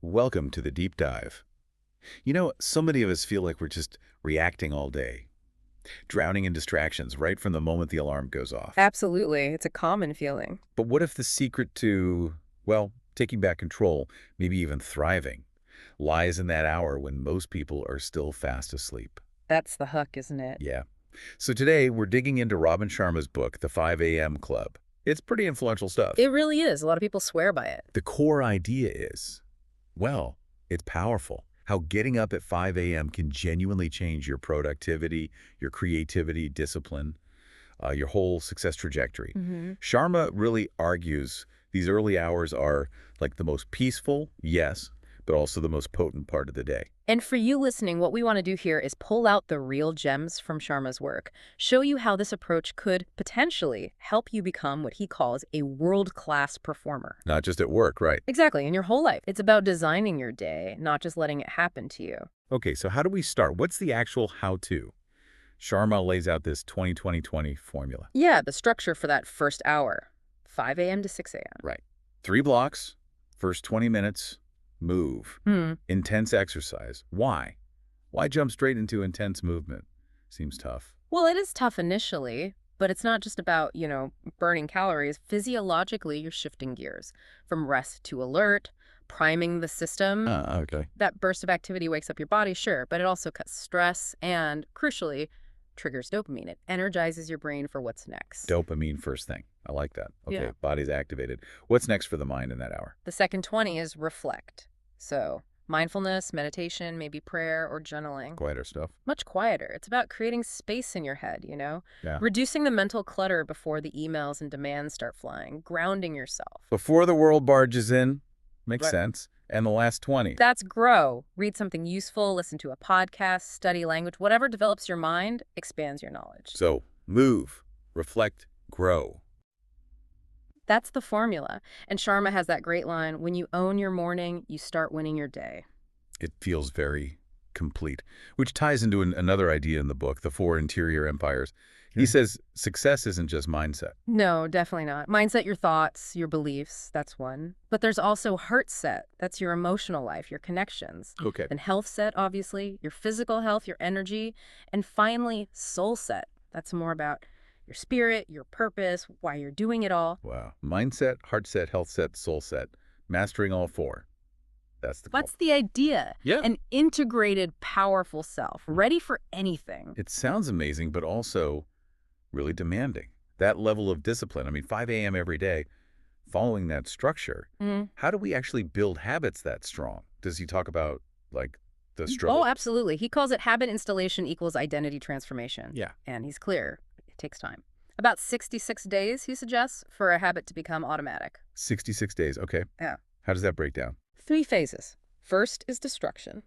Welcome to the deep dive. So many of us feel like we're just reacting all day, drowning in distractions right from the moment the alarm goes off. Absolutely. It's a common feeling. But what if the secret to, well, taking back control, maybe even thriving, lies in that hour when most people are still fast asleep? That's the hook, isn't it? Yeah. So today we're digging into Robin Sharma's book, The 5 a.m. Club. It's pretty influential stuff. It really is. A lot of people swear by it. The core idea is, well, it's powerful. How getting up at 5 a.m. can genuinely change your productivity, your creativity, discipline, your whole success trajectory. Sharma really argues these early hours are like the most peaceful, yes, but also the most potent part of the day. And for you listening, what we want to do here is pull out the real gems from Sharma's work, show you how this approach could potentially help you become what he calls a world-class performer. Not just at work, right? Exactly, in your whole life. It's about designing your day, not just letting it happen to you. Okay, so how do we start? What's the actual how-to? Sharma lays out this 20-20-20 formula. Yeah, the structure for that first hour, 5 a.m. to 6 a.m. Right. 3 blocks, first 20 minutes, move. Intense exercise. Why? Why jump straight into intense movement? Seems tough. Well, it is tough initially, but it's not just about, burning calories. Physiologically, you're shifting gears from rest to alert, priming the system. Okay. That burst of activity wakes up your body, sure, but it also cuts stress and, crucially, triggers dopamine. It energizes your brain for what's next. Dopamine first thing. I like that. Okay, Yeah. body's activated. What's next for the mind in that hour? The second 20 is reflect. So mindfulness, meditation, maybe prayer or journaling. Quieter stuff. Much quieter. It's about creating space in your head, Yeah. Reducing the mental clutter before the emails and demands start flying. Grounding yourself. Before the world barges in. Makes Right. sense. And the last 20. That's grow. Read something useful, listen to a podcast, study language. Whatever develops your mind expands your knowledge. So, move, reflect, grow. That's the formula. And Sharma has that great line, when you own your morning, you start winning your day. It feels very complete, which ties into another idea in the book, the 4 interior empires. He says success isn't just mindset. No, definitely not. Mindset, your thoughts, your beliefs, that's one. But there's also Heartset. That's your emotional life, your connections. Okay. And Healthset, obviously, your physical health, your energy. And finally, Soulset. That's more about your spirit, your purpose, why you're doing it all. Wow. Mindset, heartset, healthset, soulset. Mastering all 4. That's the goal. What's the idea? Yeah. An integrated, powerful self, ready for anything. It sounds amazing, but also really demanding. That level of discipline. I mean, 5 a.m. every day, following that structure. How do we actually build habits that strong? Does he talk about, like, the struggle? Oh, absolutely. He calls it habit installation equals identity transformation. Yeah. And he's clear. It takes time. About 66 days, he suggests, for a habit to become automatic. 66 days. Okay. Yeah. How does that break down? 3 phases. First is destruction.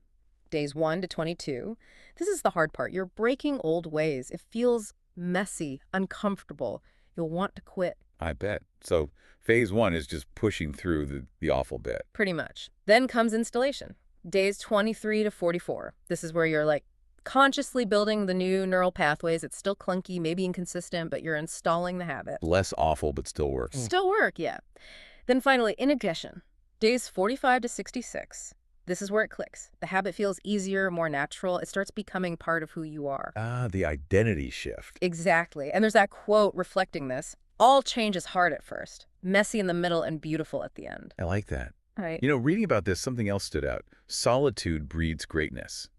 Days 1 to 22. This is the hard part. You're breaking old ways. It feels messy, uncomfortable. You'll want to quit. I bet. So phase 1 is just pushing through the awful bit. Pretty much. Then comes installation. Days 23 to 44. This is where you're consciously building the new neural pathways. It's still clunky, maybe inconsistent, but you're installing the habit. Less awful, but still works. Still work, yeah. Then finally, integration. Days 45 to 66. This is where it clicks. The habit feels easier, more natural. It starts becoming part of who you are. Ah, the identity shift. Exactly. And there's that quote reflecting this. All change is hard at first, messy in the middle, and beautiful at the end. I like that. Right. Reading about this, something else stood out. Solitude breeds greatness.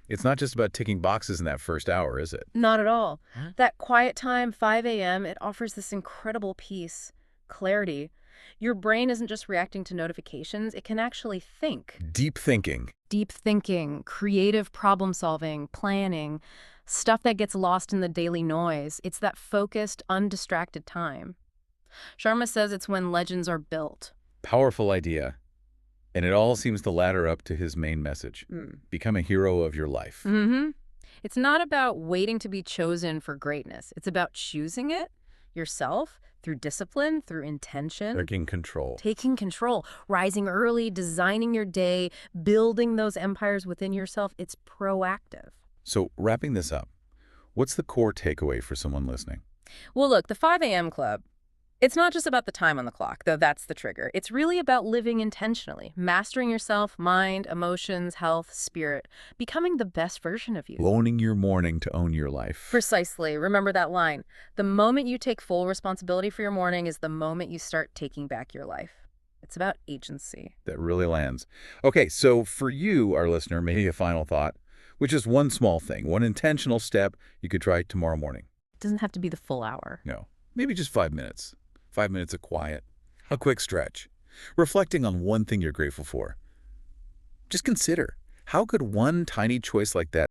It's not just about ticking boxes in that first hour, is it? Not at all. That quiet time, 5 a.m., it offers this incredible peace, clarity. Your brain isn't just reacting to notifications. It can actually think. Deep thinking. Deep thinking, creative problem solving, planning, stuff that gets lost in the daily noise. It's that focused, undistracted time. Sharma says it's when legends are built. Powerful idea. And it all seems to ladder up to his main message. Become a hero of your life. It's not about waiting to be chosen for greatness. It's about choosing it yourself through discipline, through intention. Taking control. Taking control, rising early, designing your day, building those empires within yourself. It's proactive. So wrapping this up, what's the core takeaway for someone listening? Well, look, the 5 a.m. club, It's not just about the time on the clock, though that's the trigger. It's really about living intentionally, mastering yourself, mind, emotions, health, spirit, becoming the best version of you. Owning your morning to own your life. Precisely. Remember that line. The moment you take full responsibility for your morning is the moment you start taking back your life. It's about agency. That really lands. Okay, so for you, our listener, maybe a final thought, which is one small thing, one intentional step you could try tomorrow morning. It doesn't have to be the full hour. No, maybe just 5 minutes. 5 minutes of quiet. A quick stretch. Reflecting on one thing you're grateful for. Just consider, how could one tiny choice like that